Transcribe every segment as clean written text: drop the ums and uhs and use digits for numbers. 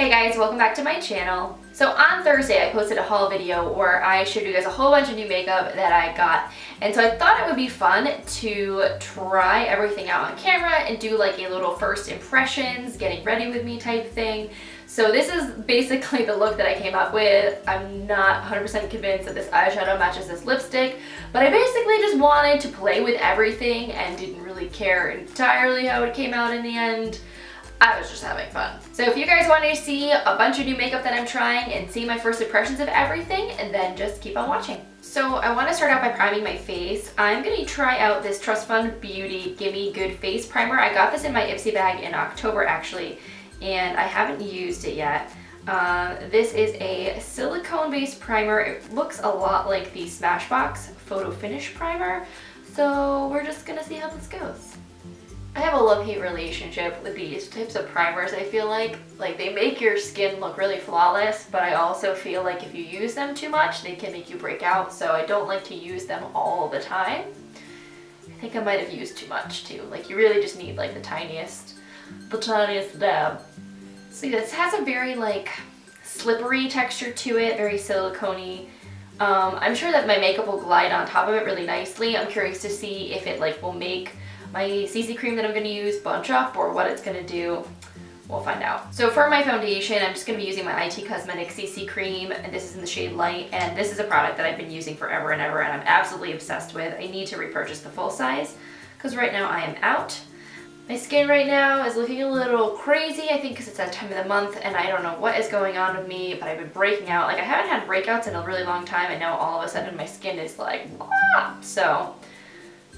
Hey guys, welcome back to my channel. So on Thursday I posted a haul video where I showed you guys a whole bunch of new makeup that I got, and so I thought it would be fun to try everything out on camera and do like a little first impressions, getting ready with me type thing. So this is basically the look that I came up with. I'm not 100% convinced that this eyeshadow matches this lipstick, but I basically just wanted to play with everything and didn't really care entirely how it came out in the end. I was just having fun. So if you guys want to see a bunch of new makeup that I'm trying and see my first impressions of everything, and then just keep on watching. So I want to start out by priming my face. I'm going to try out this Trust Fund Beauty Gimme Good Face Primer. I got this in my Ipsy bag in October actually, and I haven't used it yet. This is a silicone-based primer. It looks a lot like the Smashbox Photo Finish Primer, so we're just going to see how this goes. I have a love-hate relationship with these types of primers. I feel like they make your skin look really flawless, but I also feel like if you use them too much, they can make you break out, so I don't like to use them all the time. I think I might have used too much too. Like, you really just need like the tiniest dab. See, this has a very like slippery texture to it, very silicone-y. I'm sure that my makeup will glide on top of it really nicely. I'm curious to see if it like will make my CC cream that I'm going to use bunch up or what it's going to do. We'll find out. So for my foundation, I'm just going to be using my IT Cosmetics CC cream, and this is in the shade Light, and this is a product that I've been using forever and ever, and I'm absolutely obsessed with. I need to repurchase the full size because right now I am out. My skin right now is looking a little crazy, I think because it's that time of the month, and I don't know what is going on with me, but I've been breaking out. Like, I haven't had breakouts in a really long time, and now all of a sudden my skin is like, ah! So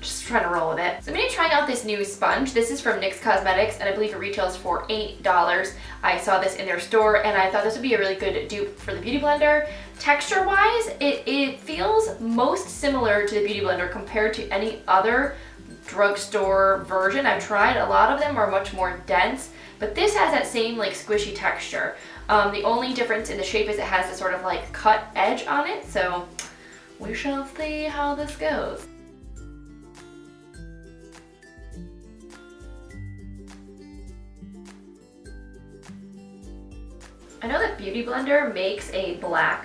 just trying to roll with it. So I'm going to be trying out this new sponge. This is from NYX Cosmetics, and I believe it retails for $8. I saw this in their store, and I thought this would be a really good dupe for the Beauty Blender. Texture-wise, it feels most similar to the Beauty Blender compared to any other drugstore version. I've tried, a lot of them are much more dense, but this has that same like squishy texture. The only difference in the shape is it has this sort of like cut edge on it, so we shall see how this goes. I know that Beauty Blender makes a black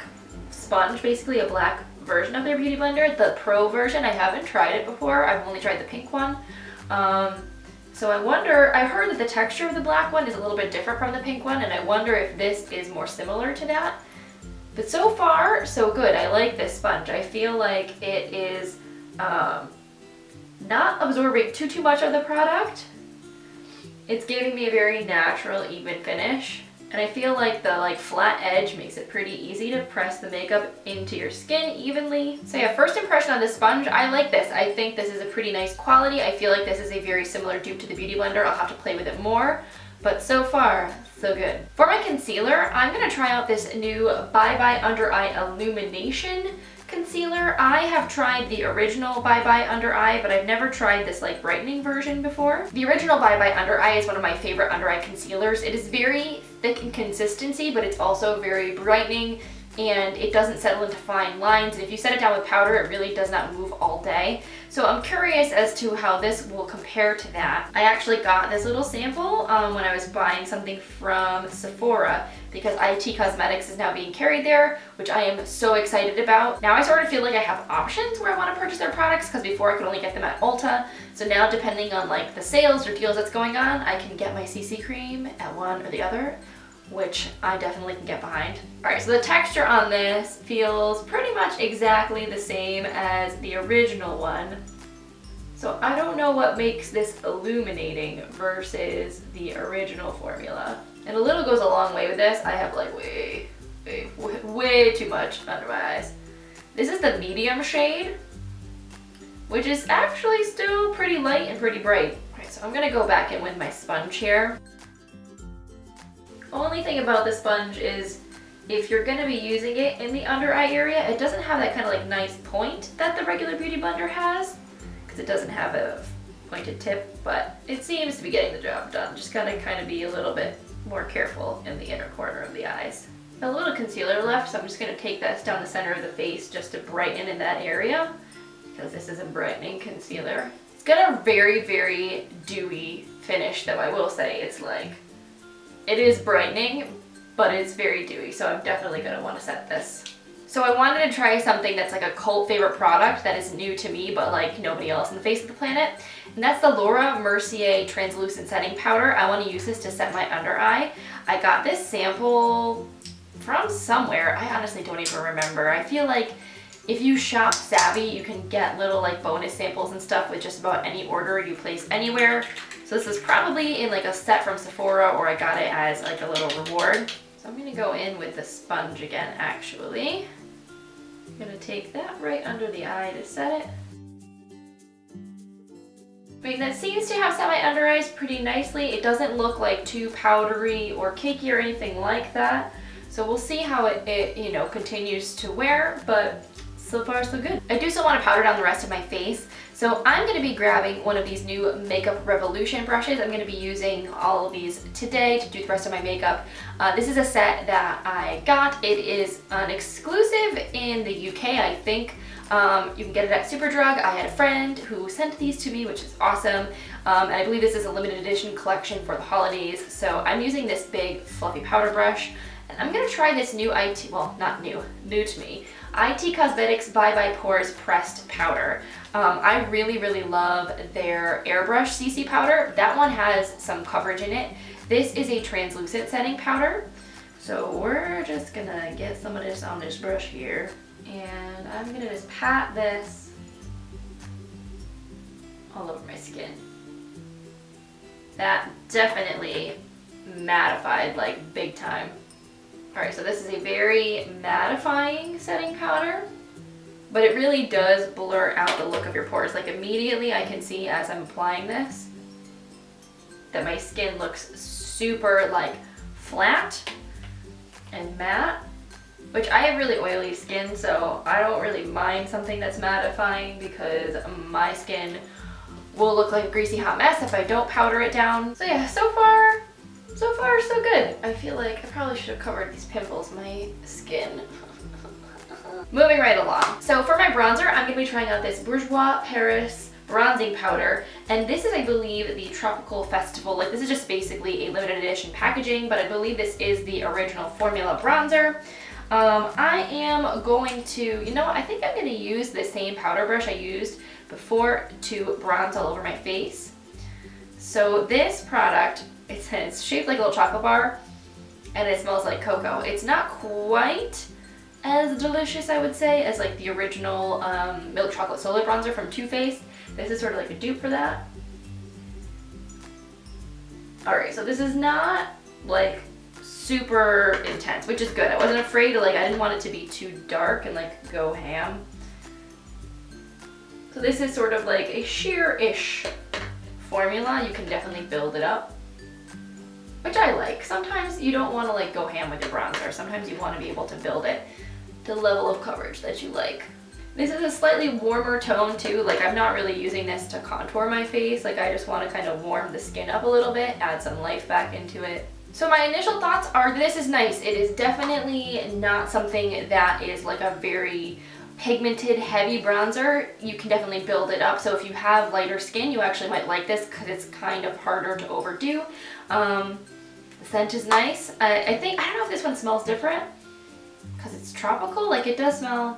sponge, basically a black version of their Beauty Blender. The Pro version, I haven't tried it before. I've only tried the pink one. So I wonder, I heard that the texture of the black one is a little bit different from the pink one, and I wonder if this is more similar to that. But so far, so good. I like this sponge. I feel like it is not absorbing too much of the product. It's giving me a very natural, even finish. And I feel like the flat edge makes it pretty easy to press the makeup into your skin evenly. So yeah, first impression on this sponge, I like this. I think this is a pretty nice quality. I feel like this is a very similar dupe to the Beauty Blender. I'll have to play with it more, but so far, so good. For my concealer, I'm gonna try out this new Bye Bye Under Eye Illumination concealer. I have tried the original Bye Bye Under Eye, but I've never tried this like brightening version before. The original Bye Bye Under Eye is one of my favorite under eye concealers. It is very thick in consistency, but it's also very brightening, and it doesn't settle into fine lines, and if you set it down with powder, it really does not move all day. So I'm curious as to how this will compare to that. I actually got this little sample when I was buying something from Sephora, because IT Cosmetics is now being carried there, which I am so excited about. Now I sort of feel like I have options where I want to purchase their products, because before I could only get them at Ulta. So now, depending on like the sales or deals that's going on, I can get my CC cream at one or the other, which I definitely can get behind. Alright, so the texture on this feels pretty much exactly the same as the original one. So I don't know what makes this illuminating versus the original formula. And a little goes a long way with this. I have like way too much under my eyes. This is the medium shade, which is actually still pretty light and pretty bright. Alright, so I'm gonna go back in with my sponge here. Only thing about the sponge is if you're going to be using it in the under eye area, it doesn't have that kind of like nice point that the regular Beauty Blender has, because it doesn't have a pointed tip, but it seems to be getting the job done. Just gotta kind of be a little bit more careful in the inner corner of the eyes. A little concealer left, so I'm just going to take this down the center of the face just to brighten in that area, because this is a brightening concealer. It's got a very dewy finish, though I will say. It's like, it is brightening, but it's very dewy, so I'm definitely gonna wanna set this. So I wanted to try something that's like a cult favorite product that is new to me, but like nobody else on the face of the planet. And that's the Laura Mercier Translucent Setting Powder. I wanna use this to set my under eye. I got this sample from somewhere. I honestly don't even remember. I feel like if you shop savvy, you can get little like bonus samples and stuff with just about any order you place anywhere. So this is probably in like a set from Sephora, or I got it as like a little reward. So I'm gonna go in with the sponge again, actually. I'm gonna take that right under the eye to set it. I mean, that seems to have set my under eyes pretty nicely. It doesn't look like too powdery or cakey or anything like that. So we'll see how it you know, continues to wear, but so far so good. I do still want to powder down the rest of my face. So I'm going to be grabbing one of these new Makeup Revolution brushes. I'm going to be using all of these today to do the rest of my makeup. This is a set that I got. It is an exclusive in the UK, I think. You can get it at Superdrug. I had a friend who sent these to me, which is awesome. And I believe this is a limited edition collection for the holidays. So I'm using this big fluffy powder brush. And I'm going to try this new well, not new to me, IT Cosmetics Bye Pores Pressed Powder. I really, really love their Airbrush CC powder. That one has some coverage in it. This is a translucent setting powder. So we're just gonna get some of this on this brush here. And I'm gonna just pat this all over my skin. That definitely mattified like big time. Alright, so this is a very mattifying setting powder, but it really does blur out the look of your pores. Like immediately I can see as I'm applying this that my skin looks super like flat and matte, which I have really oily skin, so I don't really mind something that's mattifying because my skin will look like a greasy hot mess if I don't powder it down. So yeah, so far so good. I feel like I probably should have covered these pimples, my skin. Moving right along. So for my bronzer, I'm gonna be trying out this Bourjois Paris bronzing powder, and this is, I believe, the Tropical Festival. Like, this is just basically a limited edition packaging, but I believe this is the original formula bronzer. I am going to, you know, I think I'm gonna use the same powder brush I used before to bronze all over my face. So this product, it's shaped like a little chocolate bar, and it smells like cocoa. It's not quite as delicious, I would say, as like the original Milk Chocolate Solo Bronzer from Too Faced. This is sort of like a dupe for that. Alright, so this is not like super intense, which is good. I wasn't afraid to like, I didn't want it to be too dark and like go ham. So this is sort of like a sheer-ish formula. You can definitely build it up, which I like. Sometimes you don't want to like go ham with your bronzer. Sometimes you want to be able to build it to the level of coverage that you like. This is a slightly warmer tone too. Like, I'm not really using this to contour my face. Like, I just want to kind of warm the skin up a little bit, add some life back into it. So my initial thoughts are this is nice. It is definitely not something that is like a very pigmented heavy bronzer. You can definitely build it up. So if you have lighter skin, you actually might like this because it's kind of harder to overdo. The scent is nice. I don't know if this one smells different because it's tropical. Like, it does smell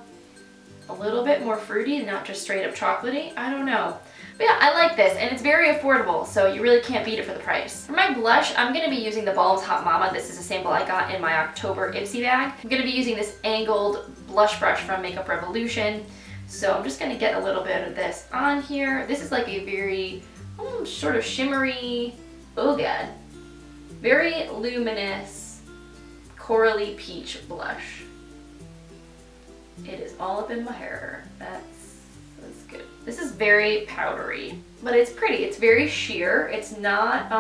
a little bit more fruity, not just straight up chocolatey. I don't know. But yeah, I like this, and it's very affordable, so you really can't beat it for the price. For my blush, I'm going to be using theBalm's Hot Mama. This is a sample I got in my October Ipsy bag. I'm going to be using this angled blush brush from Makeup Revolution. So I'm just going to get a little bit of this on here. This is like a very sort of shimmery, oh god, very luminous corally peach blush. It is all up in my hair. That's good. This is very powdery, but it's pretty. It's very sheer. It's not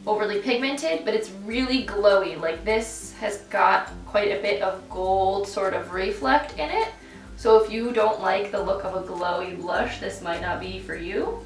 overly pigmented, but it's really glowy. Like, this has got quite a bit of gold sort of reflect in it. So if you don't like the look of a glowy blush, this might not be for you.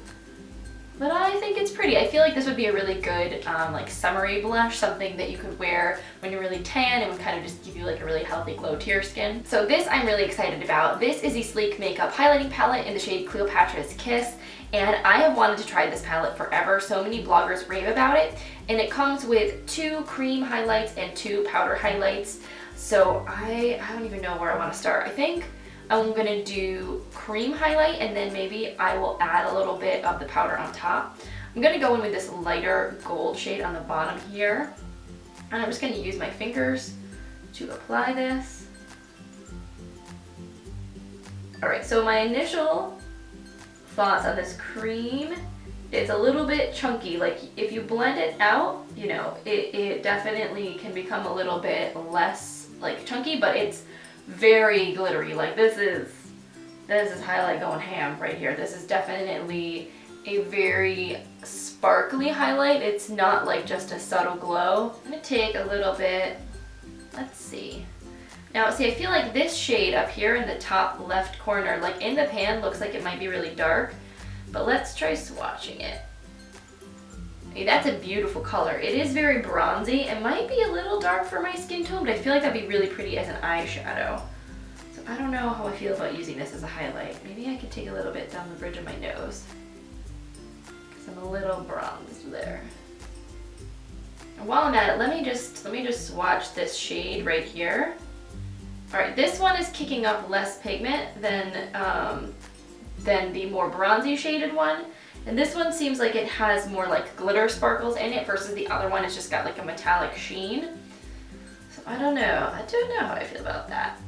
but I think it's pretty. I feel like this would be a really good like summery blush, something that you could wear when you're really tan and would kind of just give you like a really healthy glow to your skin. So this I'm really excited about. This is the Sleek Makeup Highlighting Palette in the shade Cleopatra's Kiss, and I have wanted to try this palette forever. So many bloggers rave about it, and it comes with 2 cream highlights and 2 powder highlights. So I don't even know where I want to start. I think I'm gonna do cream highlight, and then maybe I will add a little bit of the powder on top. I'm gonna go in with this lighter gold shade on the bottom here. And I'm just gonna use my fingers to apply this. All right, so my initial thoughts on this cream, it's a little bit chunky. Like if you blend it out, you know, it definitely can become a little bit less like chunky, but it's very glittery. Like this is highlight going ham right here. This is definitely a very sparkly highlight. It's not like just a subtle glow. I'm gonna take a little bit, let's see. Now see, I feel like this shade up here in the top left corner, like in the pan, looks like it might be really dark, but let's try swatching it. Hey, that's a beautiful color. It is very bronzy. It might be a little dark for my skin tone, but I feel like that'd be really pretty as an eyeshadow. So I don't know how I feel about using this as a highlight. Maybe I could take a little bit down the bridge of my nose, because I'm a little bronzed there. And while I'm at it, let me just swatch this shade right here. All right, this one is kicking up less pigment than the more bronzy shaded one. And this one seems like it has more like glitter sparkles in it versus the other one has just got like a metallic sheen. So I don't know. I don't know how I feel about that.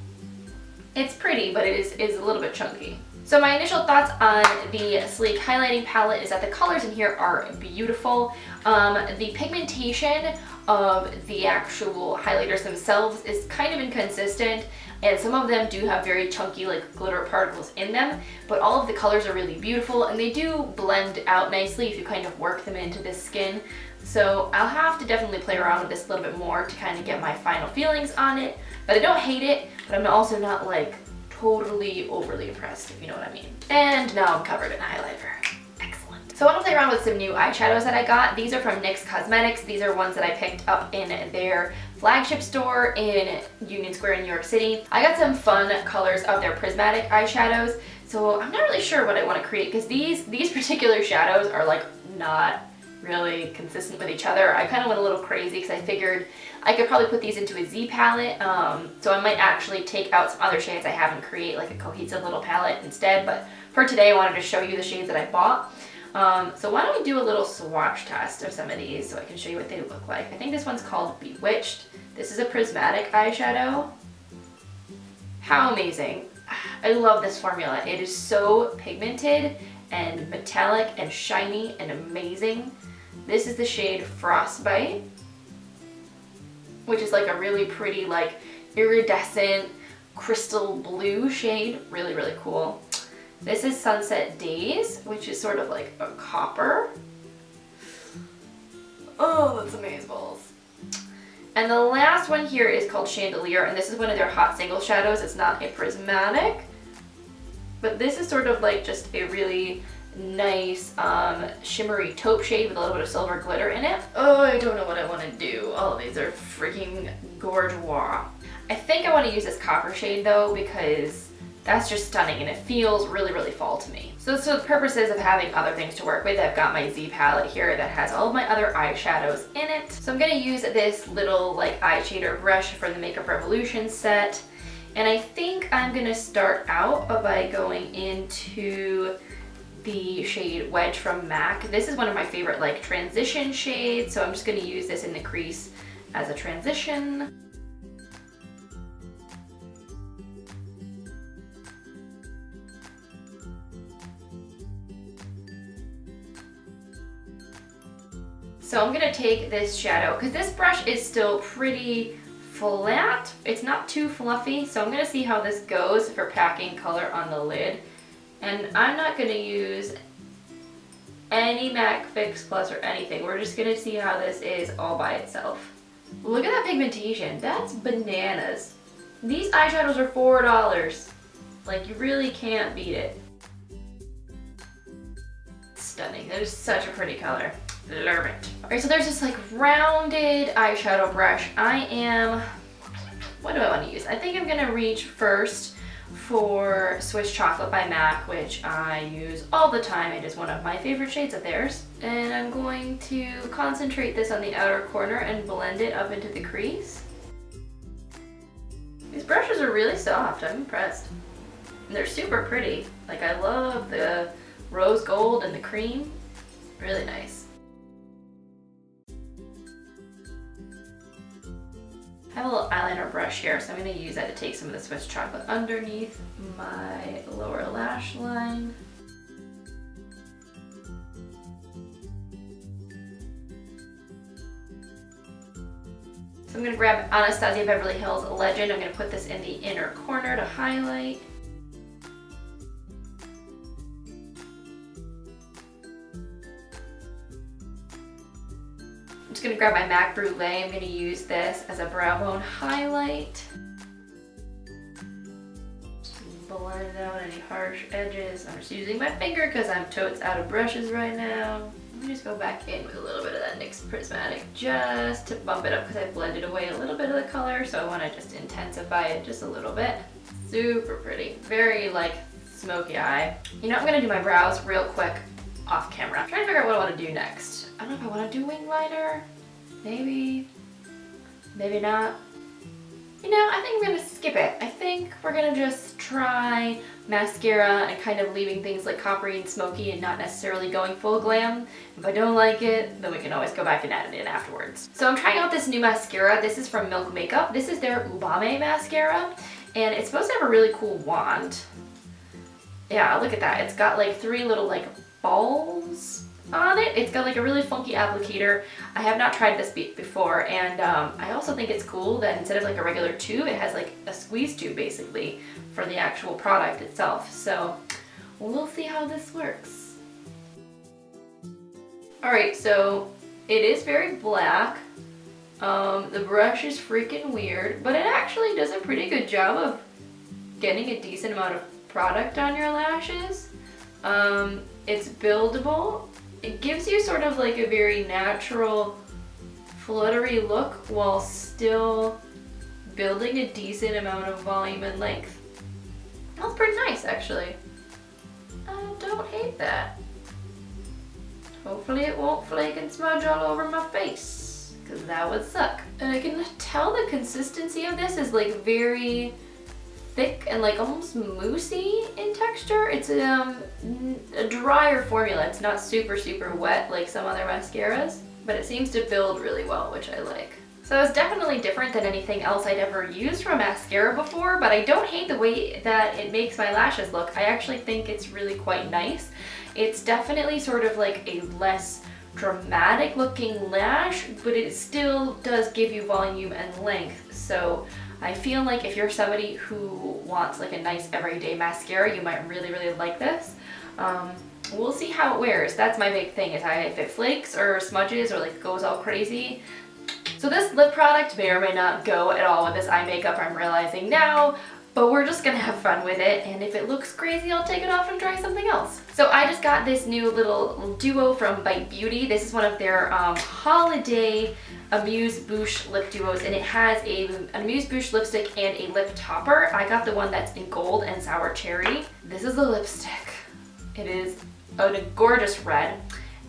It's pretty, but it is a little bit chunky. So my initial thoughts on the Sleek Highlighting Palette is that the colors in here are beautiful. The pigmentation of the actual highlighters themselves is kind of inconsistent, and some of them do have very chunky like glitter particles in them, but all of the colors are really beautiful and they do blend out nicely if you kind of work them into the skin. So I'll have to definitely play around with this a little bit more to kind of get my final feelings on it, but I don't hate it, but I'm also not like totally overly impressed, if you know what I mean. And now I'm covered in highlighter. Excellent. So I want to play around with some new eyeshadows that I got. These are from NYX Cosmetics. These are ones that I picked up in their flagship store in Union Square in New York City. I got some fun colors of their Prismatic eyeshadows, so I'm not really sure what I want to create because these particular shadows are like not really consistent with each other. I kind of went a little crazy because I figured I could probably put these into a Z palette, so I might actually take out some other shades I have and create like a cohesive little palette instead, but for today I wanted to show you the shades that I bought. So why don't we do a little swatch test of some of these so I can show you what they look like. I think this one's called Bewitched. This is a Prismatic eyeshadow. How amazing. I love this formula. It is so pigmented and metallic and shiny and amazing. This is the shade Frostbite, which is like a really pretty like iridescent crystal blue shade. Really, really cool. This is Sunset Daze, which is sort of like a copper. Oh, that's amazeballs. And the last one here is called Chandelier, and this is one of their hot single shadows. It's not a prismatic, but this is sort of like just a really nice shimmery taupe shade with a little bit of silver glitter in it. Oh, I don't know what I want to do. All of these are freaking Bourjois. I think I want to use this copper shade though because that's just stunning and it feels really, really fall to me. So the purposes of having other things to work with, I've got my Z palette here that has all of my other eyeshadows in it. So I'm going to use this little like eye shader brush from the Makeup Revolution set. And I think I'm going to start out by going into the shade Wedge from MAC. This is one of my favorite like transition shades, so I'm just going to use this in the crease as a transition. So I'm gonna take this shadow, because this brush is still pretty flat. It's not too fluffy, so I'm gonna see how this goes for packing color on the lid. And I'm not gonna use any MAC Fix Plus or anything. We're just gonna see how this is all by itself. Look at that pigmentation, that's bananas. These eyeshadows are $4. Like, you really can't beat it. stunning. That is such a pretty color. Love it. Alright, so there's this like rounded eyeshadow brush. What do I want to use? I think I'm gonna reach first for Swiss Chocolate by MAC, which I use all the time. It is one of my favorite shades of theirs. And I'm going to concentrate this on the outer corner and blend it up into the crease. These brushes are really soft. I'm impressed. And they're super pretty. Like, I love the rose gold and the cream. Really nice. I have a little eyeliner brush here, so I'm going to use that to take some of the Swiss Chocolate underneath my lower lash line. So I'm going to grab Anastasia Beverly Hills Legend. I'm going to put this in the inner corner to highlight. I'm just going to grab my MAC Brulee. I'm going to use this as a brow bone highlight. Blend out any harsh edges. I'm just using my finger because I'm totes out of brushes right now. Let me just go back in with a little bit of that NYX Prismatic just to bump it up because I blended away a little bit of the color, so I want to just intensify it just a little bit. Super pretty. Very like smoky eye. You know, I'm going to do my brows real quick off camera. I'm trying to figure out what I want to do next. I don't know if I want to do wing liner. Maybe. Maybe not. You know, I think I'm gonna skip it. I think we're gonna just try mascara and kind of leaving things like coppery and smoky and not necessarily going full glam. If I don't like it, then we can always go back and add it in afterwards. So I'm trying out this new mascara. This is from Milk Makeup. This is their Ubame mascara, and it's supposed to have a really cool wand. Yeah, look at that. It's got like 3 little like balls on it. It's got like a really funky applicator. I have not tried this before, and I also think it's cool that instead of like a regular tube, it has like a squeeze tube basically for the actual product itself. So we'll see how this works. Alright, so it is very black. The brush is freaking weird, but it actually does a pretty good job of getting a decent amount of product on your lashes. It's buildable. It gives you sort of like a very natural, fluttery look while still building a decent amount of volume and length. That's pretty nice, actually. I don't hate that. Hopefully it won't flake and smudge all over my face, because that would suck. And I can tell the consistency of this is like very thick and like almost moussey in texture. It's a drier formula. It's not super wet like some other mascaras, but it seems to build really well, which I like. So it's definitely different than anything else I'd ever used from mascara before, but I don't hate the way that it makes my lashes look. I actually think it's really quite nice. It's definitely sort of like a less dramatic looking lash, but it still does give you volume and length. So I feel like if you're somebody who wants like a nice everyday mascara, you might really like this. We'll see how it wears. That's my big thing, is if it flakes or smudges or like goes all crazy. So this lip product may or may not go at all with this eye makeup, I'm realizing now, but we're just gonna have fun with it, and if it looks crazy, I'll take it off and try something else. So I just got this new little duo from Bite Beauty. This is one of their holiday Amuse Bouche lip duos, and it has an Amuse Bouche lipstick and a lip topper. I got the one that's in gold and sour cherry. This is the lipstick. It is a gorgeous red.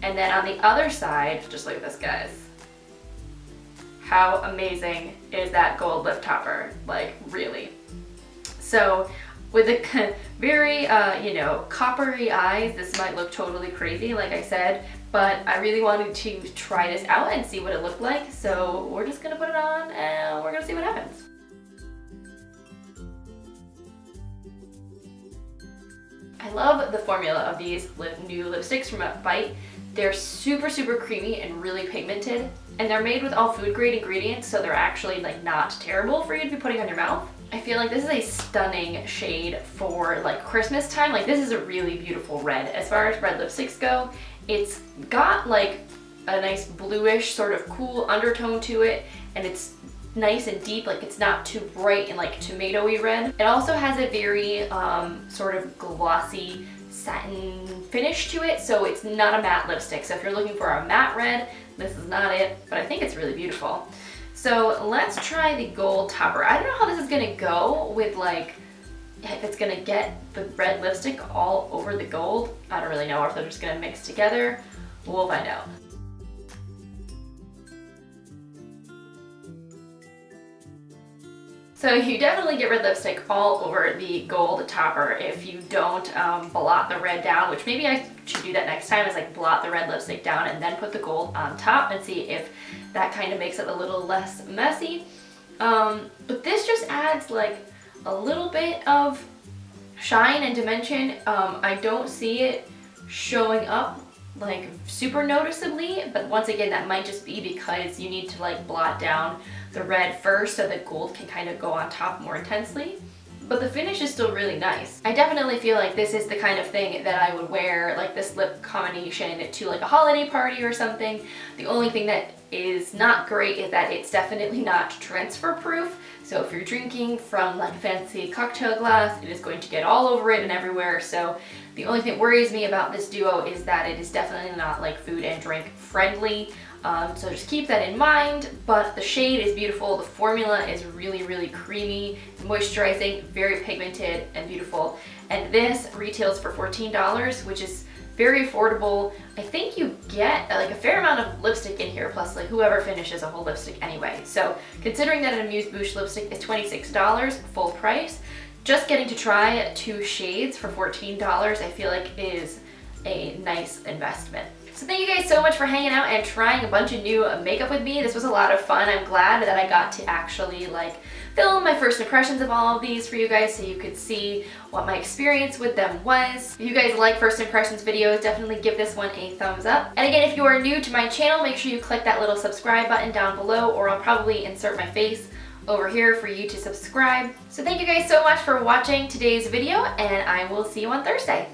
And then on the other side, just look at this, guys. How amazing is that gold lip topper? Like, really. So with the very, you know, coppery eyes, this might look totally crazy, like I said, but I really wanted to try this out and see what it looked like. So we're just gonna put it on and we're gonna see what happens. I love the formula of these new lipsticks from Bite. They're super creamy and really pigmented, and they're made with all food grade ingredients, so they're actually like not terrible for you to be putting on your mouth. I feel like this is a stunning shade for like Christmas time. Like, this is a really beautiful red. As far as red lipsticks go, it's got like a nice bluish sort of cool undertone to it, and it's nice and deep. Like, it's not too bright and like tomatoey red. It also has a very sort of glossy satin finish to it, so it's not a matte lipstick. So if you're looking for a matte red, this is not it, but I think it's really beautiful. So let's try the gold topper. I don't know how this is gonna go with like, if it's gonna get the red lipstick all over the gold. I don't really know, or if they're just gonna mix together. We'll find out. So you definitely get red lipstick all over the gold topper if you don't blot the red down, which maybe I should do that next time, is like blot the red lipstick down and then put the gold on top and see if that kind of makes it a little less messy. But this just adds like a little bit of shine and dimension. I don't see it showing up like super noticeably, but once again, that might just be because you need to like blot down the red first so the gold can kind of go on top more intensely. But the finish is still really nice. I definitely feel like this is the kind of thing that I would wear, like this lip combination, to like a holiday party or something. The only thing that is not great is that it's definitely not transfer proof. So if you're drinking from like a fancy cocktail glass, it is going to get all over it and everywhere. So the only thing that worries me about this duo is that it is definitely not like food and drink friendly. So just keep that in mind, but the shade is beautiful. The formula is really, really creamy, moisturizing, very pigmented and beautiful. And this retails for $14, which is very affordable. I think you get like a fair amount of lipstick in here, plus like whoever finishes a whole lipstick anyway. So considering that an Amuse Bouche lipstick is $26 full price, just getting to try 2 shades for $14 I feel like is a nice investment. So thank you guys so much for hanging out and trying a bunch of new makeup with me. This was a lot of fun. I'm glad that I got to actually like film my first impressions of all of these for you guys so you could see what my experience with them was. If you guys like first impressions videos, definitely give this one a thumbs up. And again, if you are new to my channel, make sure you click that little subscribe button down below, or I'll probably insert my face over here for you to subscribe. So thank you guys so much for watching today's video, and I will see you on Thursday.